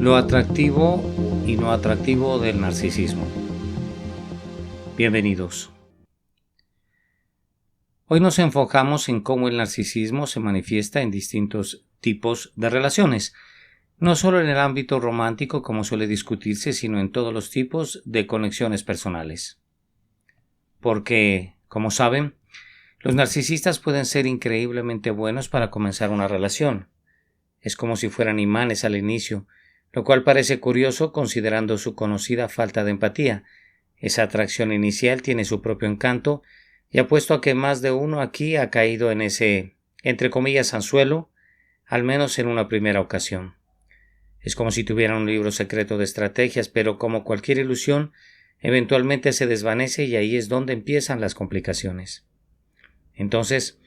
Lo atractivo y no atractivo del narcisismo. Bienvenidos. Hoy nos enfocamos en cómo el narcisismo se manifiesta en distintos tipos de relaciones, no solo en el ámbito romántico como suele discutirse, sino en todos los tipos de conexiones personales. Porque, como saben, los narcisistas pueden ser increíblemente buenos para comenzar una relación. Es como si fueran imanes al inicio, lo cual parece curioso considerando su conocida falta de empatía. Esa atracción inicial tiene su propio encanto y apuesto a que más de uno aquí ha caído en ese, entre comillas, anzuelo, al menos en una primera ocasión. Es como si tuvieran un libro secreto de estrategias, pero como cualquier ilusión, eventualmente se desvanece y ahí es donde empiezan las complicaciones. Entonces,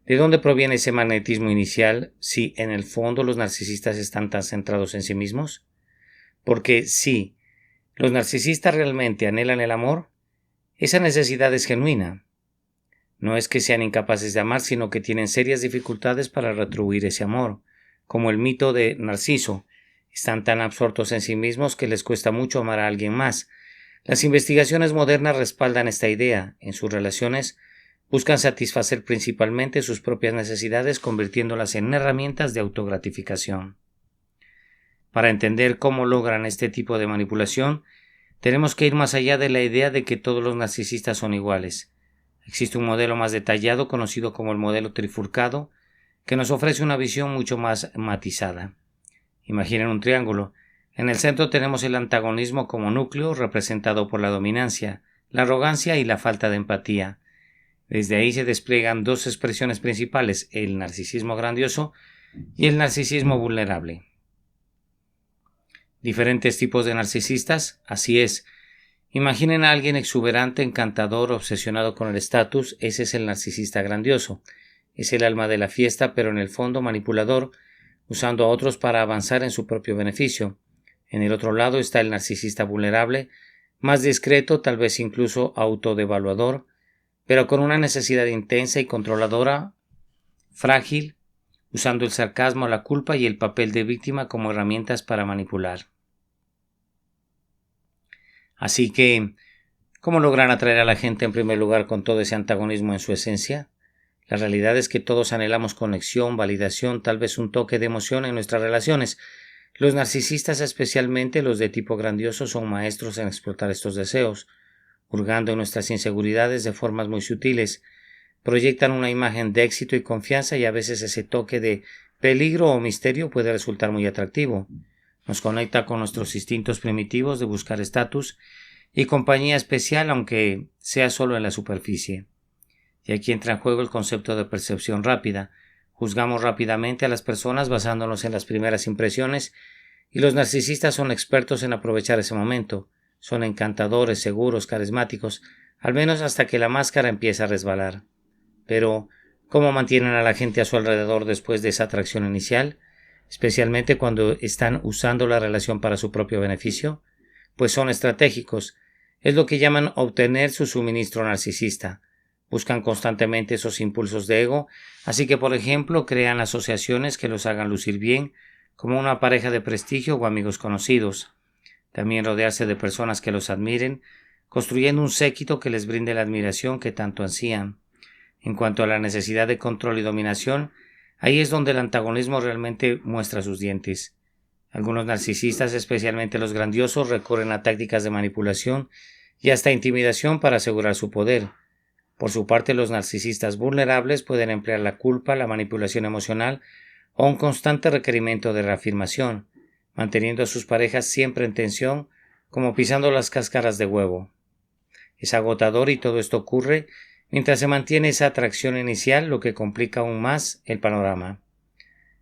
¿de dónde proviene ese magnetismo inicial si en el fondo los narcisistas están tan centrados en sí mismos? Porque si los narcisistas realmente anhelan el amor, esa necesidad es genuina. No es que sean incapaces de amar, sino que tienen serias dificultades para retribuir ese amor, como el mito de Narciso. Están tan absortos en sí mismos que les cuesta mucho amar a alguien más. Las investigaciones modernas respaldan esta idea. En sus relaciones buscan satisfacer principalmente sus propias necesidades, convirtiéndolas en herramientas de autogratificación. Para entender cómo logran este tipo de manipulación, tenemos que ir más allá de la idea de que todos los narcisistas son iguales. Existe un modelo más detallado, conocido como el modelo trifurcado, que nos ofrece una visión mucho más matizada. Imaginen un triángulo. En el centro tenemos el antagonismo como núcleo, representado por la dominancia, la arrogancia y la falta de empatía. Desde ahí se despliegan dos expresiones principales, el narcisismo grandioso y el narcisismo vulnerable. Diferentes tipos de narcisistas, así es. Imaginen a alguien exuberante, encantador, obsesionado con el estatus, ese es el narcisista grandioso. Es el alma de la fiesta, pero en el fondo manipulador, usando a otros para avanzar en su propio beneficio. En el otro lado está el narcisista vulnerable, más discreto, tal vez incluso autodevaluador, pero con una necesidad intensa y controladora, frágil, usando el sarcasmo, la culpa y el papel de víctima como herramientas para manipular. Así que, ¿cómo logran atraer a la gente en primer lugar con todo ese antagonismo en su esencia? La realidad es que todos anhelamos conexión, validación, tal vez un toque de emoción en nuestras relaciones. Los narcisistas, especialmente los de tipo grandioso, son maestros en explotar estos deseos, hurgando en nuestras inseguridades de formas muy sutiles. Proyectan una imagen de éxito y confianza y a veces ese toque de peligro o misterio puede resultar muy atractivo. Nos conecta con nuestros instintos primitivos de buscar estatus y compañía especial, aunque sea solo en la superficie. Y aquí entra en juego el concepto de percepción rápida. Juzgamos rápidamente a las personas basándonos en las primeras impresiones y los narcisistas son expertos en aprovechar ese momento. Son encantadores, seguros, carismáticos, al menos hasta que la máscara empieza a resbalar. Pero, ¿cómo mantienen a la gente a su alrededor después de esa atracción inicial? Especialmente cuando están usando la relación para su propio beneficio. Pues son estratégicos. Es lo que llaman obtener su suministro narcisista. Buscan constantemente esos impulsos de ego, así que, por ejemplo, crean asociaciones que los hagan lucir bien, como una pareja de prestigio o amigos conocidos. También rodearse de personas que los admiren, construyendo un séquito que les brinde la admiración que tanto ansían. En cuanto a la necesidad de control y dominación, ahí es donde el antagonismo realmente muestra sus dientes. Algunos narcisistas, especialmente los grandiosos, recurren a tácticas de manipulación y hasta intimidación para asegurar su poder. Por su parte, los narcisistas vulnerables pueden emplear la culpa, la manipulación emocional o un constante requerimiento de reafirmación, manteniendo a sus parejas siempre en tensión, como pisando las cáscaras de huevo. Es agotador y todo esto ocurre mientras se mantiene esa atracción inicial, lo que complica aún más el panorama.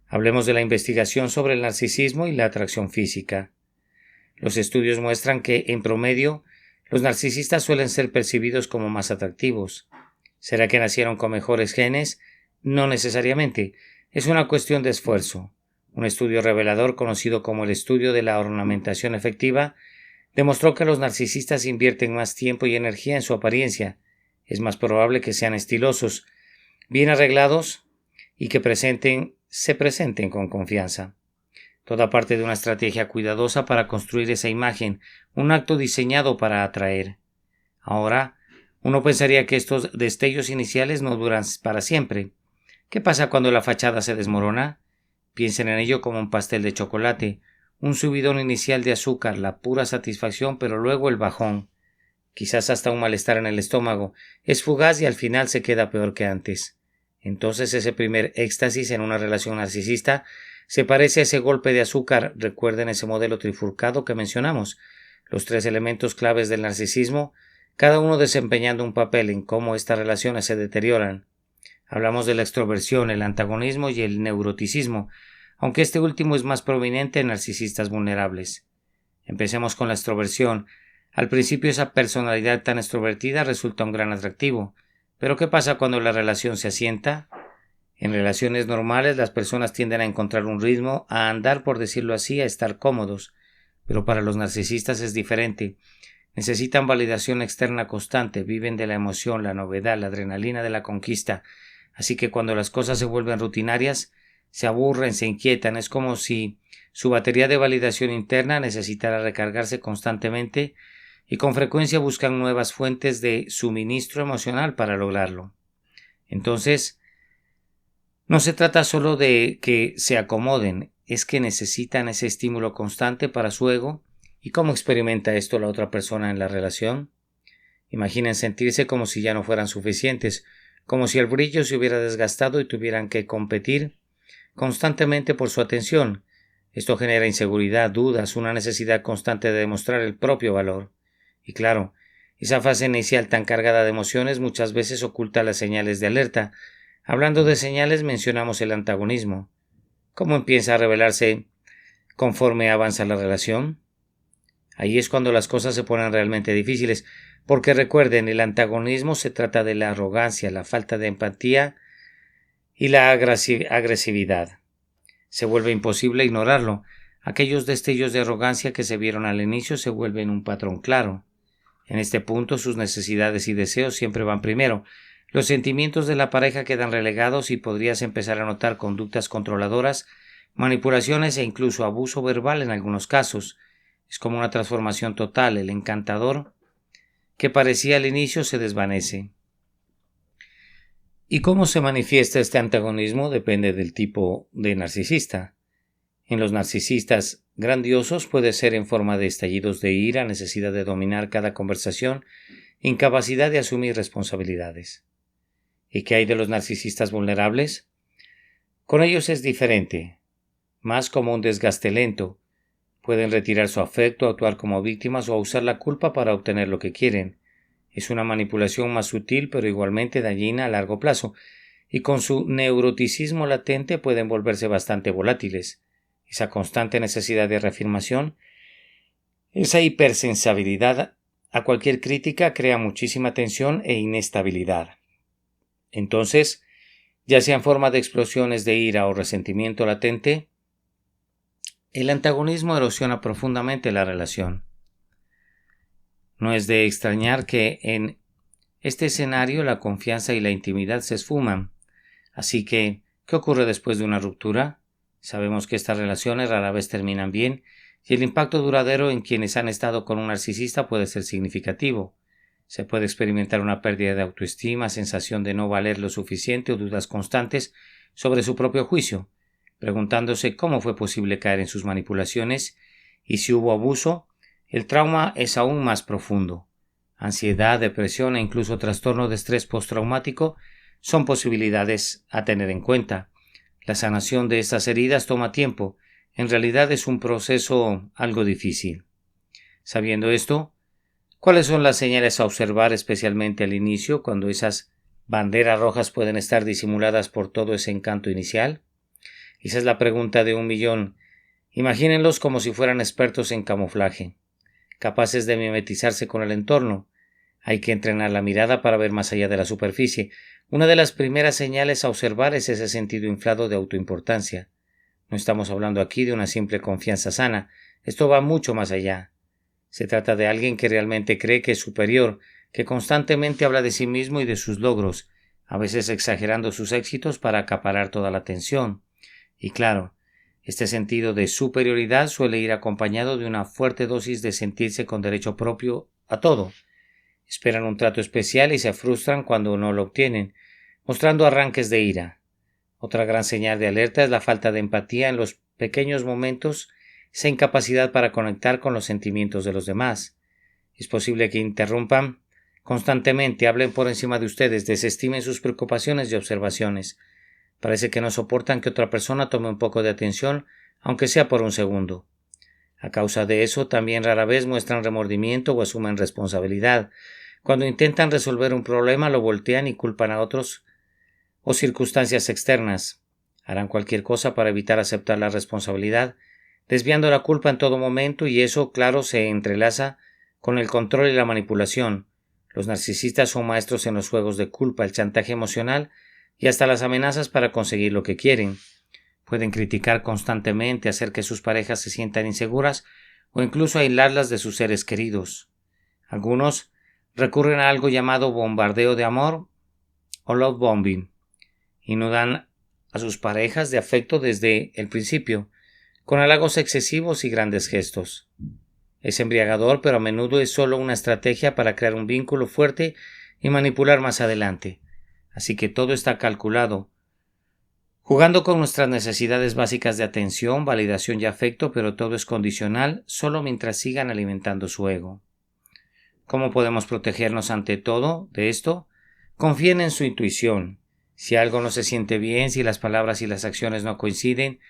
Hablemos de la investigación sobre el narcisismo y la atracción física. Los estudios muestran que, en promedio, los narcisistas suelen ser percibidos como más atractivos. ¿Será que nacieron con mejores genes? No necesariamente. Es una cuestión de esfuerzo. Un estudio revelador conocido como el estudio de la ornamentación efectiva demostró que los narcisistas invierten más tiempo y energía en su apariencia. Es más probable que sean estilosos, bien arreglados y que se presenten con confianza. Toda parte de una estrategia cuidadosa para construir esa imagen, un acto diseñado para atraer. Ahora, uno pensaría que estos destellos iniciales no duran para siempre. ¿Qué pasa cuando la fachada se desmorona? Piensen en ello como un pastel de chocolate, un subidón inicial de azúcar, la pura satisfacción, pero luego el bajón. Quizás hasta un malestar en el estómago. Es fugaz y al final se queda peor que antes. Entonces ese primer éxtasis en una relación narcisista se parece a ese golpe de azúcar. Recuerden ese modelo trifurcado que mencionamos. Los 3 elementos claves del narcisismo, cada uno desempeñando un papel en cómo estas relaciones se deterioran. Hablamos de la extroversión, el antagonismo y el neuroticismo, aunque este último es más prominente en narcisistas vulnerables. Empecemos con la extroversión. Al principio esa personalidad tan extrovertida resulta un gran atractivo. Pero ¿qué pasa cuando la relación se asienta? En relaciones normales las personas tienden a encontrar un ritmo, a andar, por decirlo así, a estar cómodos. Pero para los narcisistas es diferente. Necesitan validación externa constante, viven de la emoción, la novedad, la adrenalina de la conquista. Así que cuando las cosas se vuelven rutinarias, se aburren, se inquietan. Es como si su batería de validación interna necesitara recargarse constantemente y con frecuencia buscan nuevas fuentes de suministro emocional para lograrlo. Entonces, no se trata solo de que se acomoden, es que necesitan ese estímulo constante para su ego. ¿Y cómo experimenta esto la otra persona en la relación? Imaginen sentirse como si ya no fueran suficientes, como si el brillo se hubiera desgastado y tuvieran que competir constantemente por su atención. Esto genera inseguridad, dudas, una necesidad constante de demostrar el propio valor. Y claro, esa fase inicial tan cargada de emociones muchas veces oculta las señales de alerta. Hablando de señales, mencionamos el antagonismo. ¿Cómo empieza a revelarse conforme avanza la relación? Ahí es cuando las cosas se ponen realmente difíciles, porque recuerden, el antagonismo se trata de la arrogancia, la falta de empatía y la agresividad. Se vuelve imposible ignorarlo. Aquellos destellos de arrogancia que se vieron al inicio se vuelven un patrón claro. En este punto sus necesidades y deseos siempre van primero. Los sentimientos de la pareja quedan relegados y podrías empezar a notar conductas controladoras, manipulaciones e incluso abuso verbal en algunos casos. Es como una transformación total. El encantador que parecía al inicio se desvanece. ¿Y cómo se manifiesta este antagonismo? Depende del tipo de narcisista. En los narcisistas grandiosos puede ser en forma de estallidos de ira, necesidad de dominar cada conversación, incapacidad de asumir responsabilidades. ¿Y qué hay de los narcisistas vulnerables? Con ellos es diferente, más como un desgaste lento. Pueden retirar su afecto, actuar como víctimas o usar la culpa para obtener lo que quieren. Es una manipulación más sutil pero igualmente dañina a largo plazo, y con su neuroticismo latente pueden volverse bastante volátiles. Esa constante necesidad de reafirmación, esa hipersensibilidad a cualquier crítica crea muchísima tensión e inestabilidad. Entonces, ya sea en forma de explosiones de ira o resentimiento latente, el antagonismo erosiona profundamente la relación. No es de extrañar que en este escenario la confianza y la intimidad se esfuman. Así que, ¿qué ocurre después de una ruptura? Sabemos que estas relaciones rara vez terminan bien y el impacto duradero en quienes han estado con un narcisista puede ser significativo. Se puede experimentar una pérdida de autoestima, sensación de no valer lo suficiente o dudas constantes sobre su propio juicio, preguntándose cómo fue posible caer en sus manipulaciones y si hubo abuso. El trauma es aún más profundo. Ansiedad, depresión e incluso trastorno de estrés postraumático son posibilidades a tener en cuenta. La sanación de estas heridas toma tiempo. En realidad es un proceso algo difícil. Sabiendo esto, ¿cuáles son las señales a observar especialmente al inicio, cuando esas banderas rojas pueden estar disimuladas por todo ese encanto inicial? Esa es la pregunta de 1.000.000. Imagínenlos como si fueran expertos en camuflaje, capaces de mimetizarse con el entorno. Hay que entrenar la mirada para ver más allá de la superficie. Una de las primeras señales a observar es ese sentido inflado de autoimportancia. No estamos hablando aquí de una simple confianza sana. Esto va mucho más allá. Se trata de alguien que realmente cree que es superior, que constantemente habla de sí mismo y de sus logros, a veces exagerando sus éxitos para acaparar toda la atención. Y claro, Este sentido de superioridad suele ir acompañado de una fuerte dosis de sentirse con derecho propio a todo. Esperan un trato especial y se frustran cuando no lo obtienen, mostrando arranques de ira. Otra gran señal de alerta es la falta de empatía en los pequeños momentos, esa incapacidad para conectar con los sentimientos de los demás. Es posible que interrumpan constantemente, hablen por encima de ustedes, desestimen sus preocupaciones y observaciones. Parece que no soportan que otra persona tome un poco de atención, aunque sea por un segundo. A causa de eso, también rara vez muestran remordimiento o asumen responsabilidad. Cuando intentan resolver un problema, lo voltean y culpan a otros o circunstancias externas. Harán cualquier cosa para evitar aceptar la responsabilidad, desviando la culpa en todo momento, y eso, claro, se entrelaza con el control y la manipulación. Los narcisistas son maestros en los juegos de culpa, el chantaje emocional y hasta las amenazas para conseguir lo que quieren. Pueden criticar constantemente, hacer que sus parejas se sientan inseguras o incluso aislarlas de sus seres queridos. Algunos recurren a algo llamado bombardeo de amor o love bombing, inundan a sus parejas de afecto desde el principio, con halagos excesivos y grandes gestos. Es embriagador, pero a menudo es solo una estrategia para crear un vínculo fuerte y manipular más adelante. Así que todo está calculado, jugando con nuestras necesidades básicas de atención, validación y afecto, pero todo es condicional solo mientras sigan alimentando su ego. ¿Cómo podemos protegernos ante todo de esto? Confíen en su intuición. Si algo no se siente bien, si las palabras y las acciones no coinciden,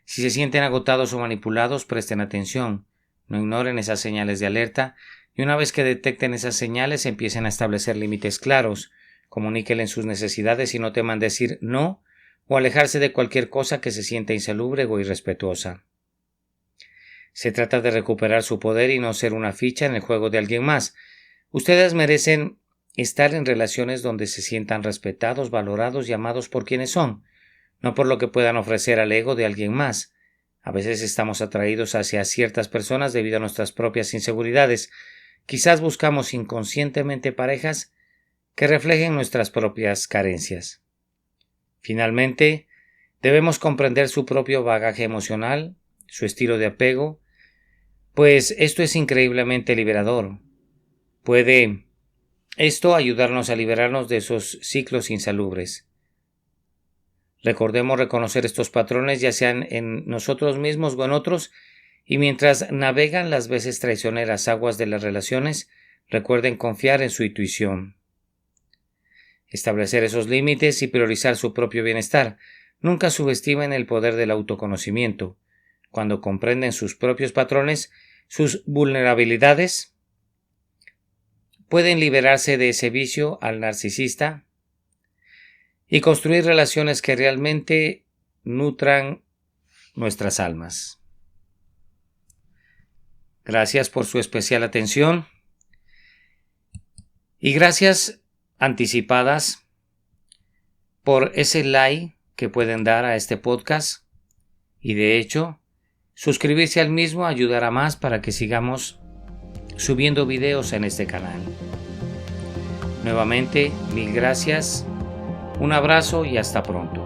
si se sienten agotados o manipulados, presten atención. No ignoren esas señales de alerta y una vez que detecten esas señales empiecen a establecer límites claros. Comuníquenle sus necesidades y no teman decir no o alejarse de cualquier cosa que se sienta insalubre o irrespetuosa. Se trata de recuperar su poder y no ser una ficha en el juego de alguien más. Ustedes merecen estar en relaciones donde se sientan respetados, valorados y amados por quienes son, no por lo que puedan ofrecer al ego de alguien más. A veces estamos atraídos hacia ciertas personas debido a nuestras propias inseguridades. Quizás buscamos inconscientemente parejas que reflejen nuestras propias carencias. Finalmente, debemos comprender su propio bagaje emocional, su estilo de apego, pues esto es increíblemente liberador. Puede esto ayudarnos a liberarnos de esos ciclos insalubres. Recordemos reconocer estos patrones ya sean en nosotros mismos o en otros, y mientras navegan las veces traicioneras aguas de las relaciones, recuerden confiar en su intuición. Establecer esos límites y priorizar su propio bienestar. Nunca subestimen el poder del autoconocimiento. Cuando comprenden sus propios patrones, sus vulnerabilidades, pueden liberarse de ese vicio al narcisista y construir relaciones que realmente nutran nuestras almas. Gracias por su especial atención y gracias anticipadas por ese like que pueden dar a este podcast y de hecho suscribirse al mismo ayudará más para que sigamos subiendo videos en este canal. Nuevamente, mil gracias, un abrazo y hasta pronto.